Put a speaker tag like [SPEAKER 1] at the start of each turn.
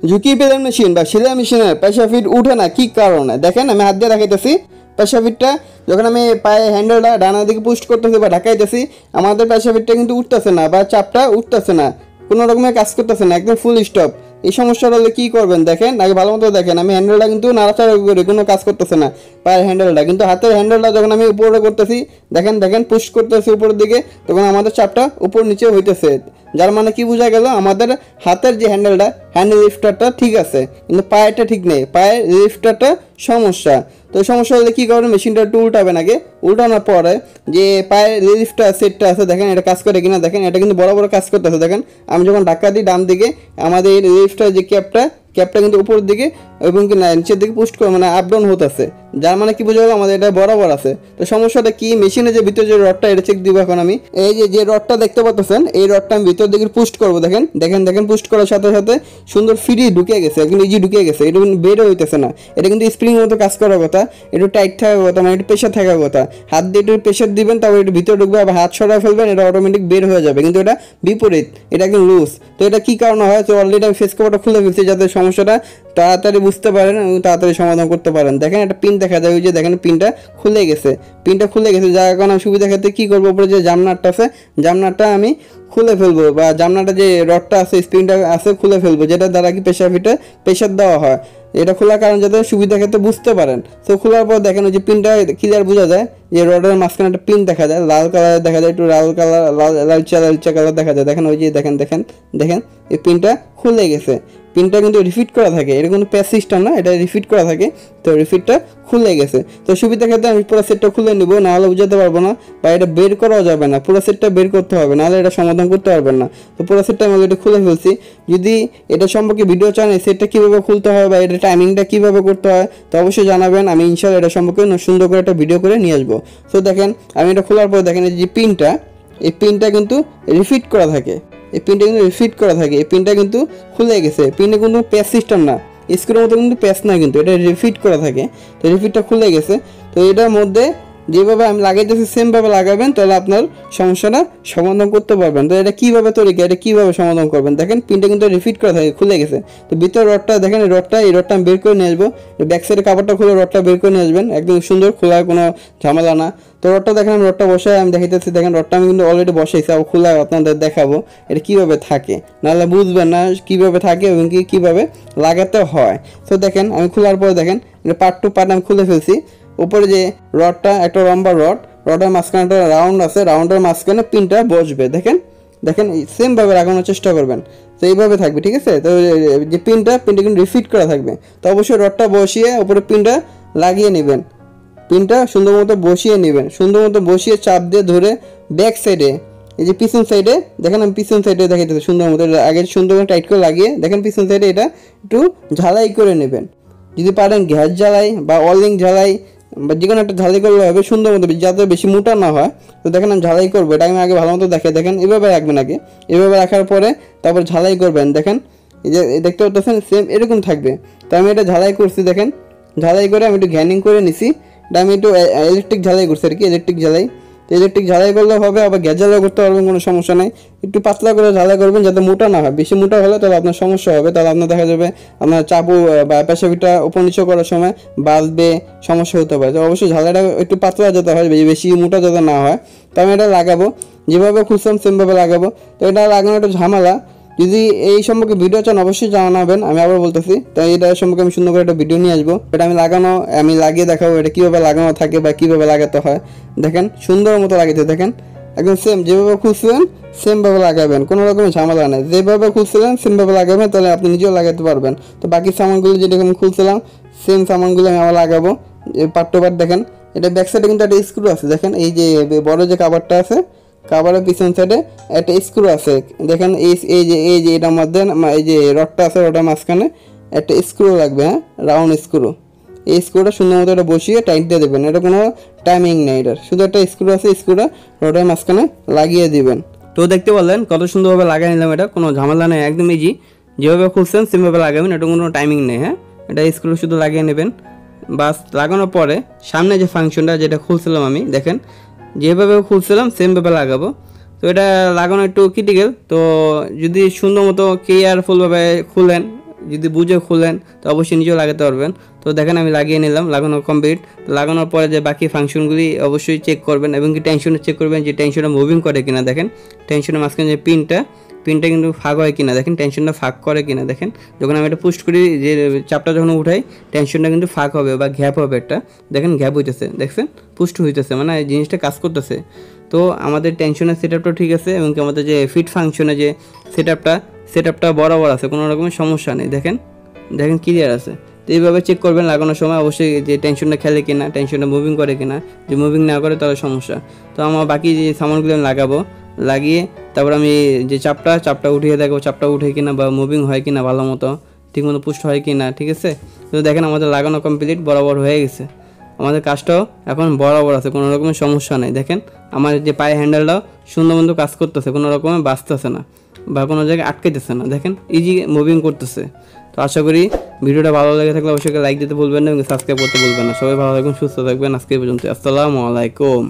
[SPEAKER 1] ঝুঁকি পেলেন মেশিন বা সেলাই মেশিনের প্রেসার ফিট উঠে না কী কারণে দেখেন, আমি হাত দিয়ে দেখাইতেছি। প্রেসার ফিটটা যখন আমি পায়ে হ্যান্ডেলটা ডানা দিকে পুশ করতেছি বা ঢাকাইতেছি, আমাদের প্রেসার ফিটটা কিন্তু উঠতেছে না বা চাপটা উঠতেছে না, কোনো রকমের কাজ করতেছে না, একদম ফুল স্টপ। এই সমস্যাটা হলে কী করবেন দেখেন, আগে ভালো মতো দেখেন। আমি হ্যান্ডেলটা কিন্তু নাড়াচাড়া করি, কোনো কাজ করতেছে না পায়ের হ্যান্ডেলটা, কিন্তু হাতের হ্যান্ডেলটা যখন আমি উপরে করতেছি দেখেন দেখেন পুশ করতেছি উপরের দিকে, তখন আমাদের চাপটা উপর নিচে হইতেছে। যার মানে কি বোঝা গেল, আমাদের হাতের যে হ্যান্ডেলটা, হ্যান্ডেল লিফটারটা ঠিক আছে, কিন্তু পায়েরটা ঠিক নেই, পায়ের লিফটারটা সমস্যা। তো সমস্যা হলে কী করবেন, মেশিনটা একটু উল্টাবেন। আগে উল্টানোর পরে যে পায়ের লিফটটা সেটটা আছে দেখেন, এটা কাজ করে কিনা দেখেন, এটা কিন্তু বড় বড় কাজ করতেছে দেখেন। আমি যখন ধাক্কা দিই ডান দিকে, আমাদের এই লিফটার যে ক্যাপটা কিন্তু উপরের দিকে এবং কি নিচের দিকে পুশ করে মানে আপ ডাউন হতেছে। যার মানে কি বোঝা গেল, আমাদের এটা বরাবর আছে। তো সমস্যাটা কি, মেশিনে যে ভিতরে যে রডটা, এটা চেক দিব এখন আমি। এই যে রডটা দেখতে পাচ্ছেন, এই রডটা আমি ভিতর দিকে পুশ করবো দেখেন দেখেন দেখেন, পুশ করার সাথে সাথে সুন্দর ফ্রি ঢুকে গেছে, একদম ইজি ঢুকে গেছে। এটা কিন্তু বেরও হইতেছে না, এটা কিন্তু স্প্রিং মতো কাজ করার কথা, একটু টাইট থাকার কথা, মানে একটু প্রেশার থাকার কথা। হাত দিয়ে একটু প্রেশার দিবেন, তারপর একটু ভিতরে ঢুকবে, আবার হাত সরা ফেলবেন, এটা অটোমেটিক বের হয়ে যাবে। কিন্তু এটা বিপরীত, এটা একদম লুজ। তো এটা কি কারণে হয়, তো অলরেডি আমি ফেস কভারটা খুলে ফেলছি, যাতে সমস্যাটা তাড়াতাড়ি বুঝতে পারেন এবং তাড়াতাড়ি সমাধান করতে পারেন। দেখেন একটা পিন দেখা যায়, ওই যে দেখেন পিনটা খুলে গেছে, যার কারণে সুবিধা ক্ষেত্রে কী করবো, উপরে যে জামনাটটা আছে, জামনাটটা আমি খুলে ফেলবো, বা জামনাটা যে রডটা আছে, স্প্রিংটা আছে, খুলে ফেলবো, যেটা দ্বারা কি প্রেশার ফিটে প্রেশার দেওয়া হয়। এটা খোলার কারণ যাতে সুবিধা ক্ষেত্রে বুঝতে পারেন। তো খোলার পর দেখেন ওই যে পিনটা ক্লিয়ার বোঝা যায়, যে রডের মাঝখানে একটা পিন দেখা যায়, লাল কালার দেখা যায়, একটু লাল কালার লালচা কালার দেখা যায় দেখেন, ওই যে দেখেন দেখেন দেখেন এই পিনটা খুলে গেছে। পিনটা কিন্তু রিফিট করা থাকে, এটা কোনো প্যাচ সিস্টেম না, এটা রিফিট করা থাকে। তো রিফিটটা খুলে গেছে। তো সুবিধা ক্ষেত্রে আমি পুরো সেটটা খুলে নেবো, নাহলে বুঝাতে পারবো না, বা এটা বের করাও যাবে না, পুরো সেটটা বের করতে হবে, নাহলে এটা সমাধান করতে পারবেন না। তো পুরো সেটটা আমি অলরেডি খুলে ফেলছি। যদি এটা সম্পর্কে ভিডিও চান, এই সেটটা কীভাবে খুলতে হয় বা এটা টাইমিংটা কীভাবে করতে হয়, তো অবশ্যই জানাবেন। আমি ইনশাআল্লাহ এটা সম্পর্কে সুন্দর করে একটা ভিডিও করে নিয়ে আসবো। তো দেখেন আমি এটা খোলার পর দেখেন এই যে পিনটা, এই পিনটা কিন্তু রিফিট করা থাকে, এই পিনটা কিন্তু রিফিট করা থাকে, এই পিনটা কিন্তু খুলে গেছে। পিনটা কিন্তু প্যাচ সিস্টেম না, স্ক্রুর মতো কিন্তু প্যাচ না, কিন্তু এটা রিফিট করা থাকে। তো রিফিটটা খুলে গেছে। তো এটার মধ্যে যেভাবে আমি লাগাইতেছি সেমভাবে লাগাবেন, তাহলে আপনার সমস্যাটা সমাধান করতে পারবেন। তো এটা কীভাবে তৈরি, এটা কীভাবে সমাধান করবেন দেখেন, পিনটা কিন্তু রিফিট করা থাকে, খুলে গেছে। তো ভিতরে রডটা দেখেন, এই রডটা আমি বের করে নিয়ে আসবো, ব্যাক সাইডের কাপড়টা খুলে রডটা বের করে নিয়ে আসবেন, একদম সুন্দর, খোলার কোনো ঝামেলা না। তো রডটা দেখেন, আমি রডটা বসাই আমি দেখাইতেছি দেখেন, রডটা আমি কিন্তু অলরেডি বসাইছি, আবার খোলা আপনাদের দেখাবো এটা কীভাবে থাকে, নাহলে বুঝবেন না কীভাবে থাকে এবং কীভাবে লাগাতে হয়। তো দেখেন আমি খোলার পরে দেখেন পার্ট টু পার্ট আমি খুলে ফেলছি। উপরে যে রডটা একটা লম্বা রডের মাঝখানে একটা রাউন্ড আছে, রাউন্ডের মাঝখানে পিনটা বসবে দেখেন দেখেন, সেমভাবে লাগানোর চেষ্টা করবেন। তো এইভাবে থাকবে, ঠিক আছে। তো যে পিনটা কিন্তু রিফিট করা থাকবে। তো অবশ্যই রডটা বসিয়ে উপরে পিনটা লাগিয়ে নেবেন, পিনটা সুন্দর মতো বসিয়ে নেবেন, সুন্দর মতো বসিয়ে চাপ দিয়ে ধরে ব্যাক সাইডে, এই যে পিছন সাইডে দেখেন, আমি পিছন সাইডে দেখাইতেছি সুন্দর মতো, আগে সুন্দর করে টাইট করে লাগিয়ে দেখেন পিছন সাইডে এটা একটু ঝালাই করে নেবেন। যদি পারেন গ্যাস ঝালাই বা অলিং ঝালাই বা যে কোনো একটা ঝালাই করলে হবে সুন্দর মতো, যাতে বেশি মোটা না হয়। তো দেখেন আমি ঝালাই করবো, এটা আমি আগে ভালো মতো দেখেন এভাবে রাখবেন, আগে এভাবে রাখার পরে তারপর ঝালাই করবেন। দেখেন এই যে দেখতে পাচ্ছেন সেম এরকম থাকবে। তো আমি এটা ঝালাই করছি দেখেন, ঝালাই করে আমি একটু গ্যানিং করে নিছি, এটা আমি একটু ইলেকট্রিক ঝালাই করছি আর কি, ইলেকট্রিক ঝালাই। তো ইলেকট্রিক ঝালাই করলে হবে, আবার গ্যাস ঝালাই করতে পারবেন, কোনো সমস্যা নেই। একটু পাতলা করে ঝালাই করবেন, যাতে মোটা না হয়। বেশি মোটা হলে তাহলে আপনার সমস্যা হবে, তাহলে আপনার দেখা যাবে আপনার চাপু বা পেশাবিটা উপর নিচে করার সময় বাঁচবে, সমস্যা হতে পারে। তো অবশ্যই ঝালাইটা একটু পাতলা যেতে হয়, বেশি মোটা যাতে না হয়। তো আমি এটা লাগাবো, যেভাবে খুঁজছিলাম সেমভাবে লাগাবো। তো এটা লাগানো একটা ঝামেলা, যদি এই সম্পর্কে ভিডিও চান অবশ্যই জানাবেন, আমি আবার বলতেছি। তাই এটা সম্পর্কে আমি সুন্দর করে একটা ভিডিও নিয়ে আসবো, এটা আমি লাগিয়ে দেখাবো এটা কীভাবে লাগানো থাকে বা কীভাবে লাগাতে হয়। দেখেন সুন্দর মতো লাগাইতে দেখেন, একদম সেম যেভাবে খুঁজছিলেন সেমভাবে লাগাবেন, কোনো রকমের ঝামেলা নেই। যেভাবে খুঁজছিলেন সেমভাবে লাগাবেন, তাহলে আপনি নিজেও লাগাতে পারবেন। তো বাকি সামানগুলো যেটা আমি খুলছিলাম সেম সামানগুলো আমি আবার লাগাবো পার্ট টু পার্ট। দেখেন এটা ব্যাক সাইডে কিন্তু একটা স্ক্রু আছে, দেখেন এই যে বড় যে কাভারটা আছে, কাভারের পিছন সাইডে একটা স্ক্রু আছে দেখেন, এই যে এটার মধ্যে এই যে রডটা আছে, রডের মাঝখানে একটা স্ক্রু লাগবে, হ্যাঁ রাউন্ড স্ক্রু। এই স্ক্রুটা সুন্দর মতো এটা বসিয়ে টাইট দিয়ে দেবেন, এটা কোনো টাইমিং নেই, এটার শুধু একটা স্ক্রু আছে, স্ক্রুটা রডের মাঝখানে লাগিয়ে দিবেন। তো দেখতে পারলেন কত সুন্দরভাবে লাগিয়ে নিলাম, এটা কোনো ঝামেলা নেই, একদম ইজি। যেভাবে খুলছেন সেমভাবে লাগাবেন, এটা কোনো টাইমিং নেই। হ্যাঁ এটা স্ক্রু শুধু লাগিয়ে নেবেন, বাস লাগানোর পরে সামনে যে ফাংশনটা যেটা খুলছিলাম আমি, দেখেন যেভাবে খুলছিলাম সেমভাবে লাগাবো। তো এটা লাগানো একটু ক্রিটিক্যাল, তো যদি সুন্দর মতো কেয়ারফুলভাবে খুলেন যদি বুঝে খুলেন তো অবশ্যই নিজেও লাগাতে পারবেন। তো দেখেন আমি লাগিয়ে নিলাম, লাগানো কমপ্লিট। লাগানোর পরে যে বাকি ফাংশনগুলি অবশ্যই চেক করবেন এবং কি টেনশনে চেক করবেন যে টেনশনটা মুভিং করে কিনা। দেখেন টেনশনের মাঝখানে যে পিনটা কিন্তু ফাঁক হয় কিনা, দেখেন টেনশনটা ফাঁক করে কিনা। দেখেন যখন আমি এটা পুশ করি, যে চাপটা যখন উঠাই টেনশনটা কিন্তু ফাঁক হবে বা গ্যাপ হবে একটা। দেখেন গ্যাপ হইতেছে, দেখছেন পুষ্ট হইতেছে, মানে এই জিনিসটা কাজ করতেছে। তো আমাদের টেনশনের সেট আপটা ঠিক আছে এবং কি আমাদের যে ফিট ফাংশনে যে সেট আপটা বরাবর আছে, কোনো রকমের সমস্যা নেই। দেখেন ক্লিয়ার আছে। তো এইভাবে চেক করবেন লাগানোর সময় অবশ্যই যে টেনশনটা খেলে কিনা, টেনশনটা মুভিং করে কিনা। যে মুভিং না করে তাহলে সমস্যা। তো আমার বাকি যে সামানগুলো আমি লাগাবো, লাগিয়ে তারপর আমি যে চাপটা উঠিয়ে দেখবো চাপটা উঠে কিনা বা মুভিং হয় কিনা, ভালো মতো ঠিকমতো পুষ্ট হয় কিনা। ঠিক আছে, তো দেখেন আমাদের লাগানো কমপ্লিট, বরাবর হয়ে গেছে। আমাদের কাজটাও এখন বরাবর আছে, কোনো রকমের সমস্যা নেই। দেখেন আমার যে পায়ে হ্যান্ডেলটাও সুন্দর মতো কাজ করতেছে, কোনো রকমের বাঁচতেছে না বা কোনো জায়গায় আটকাইতেছে না। দেখেন ইজি মুভিং করতেছে। তো আশা করি ভিডিওটা ভালো লেগে থাকলে অবশ্যই লাইক দিতে ভুলবেন না এবং সাবস্ক্রাইব করতে ভুলবেন না। সবাই ভালো থাকবেন, সুস্থ থাকবেন। আজকে পর্যন্ত, আসসালামু আলাইকুম।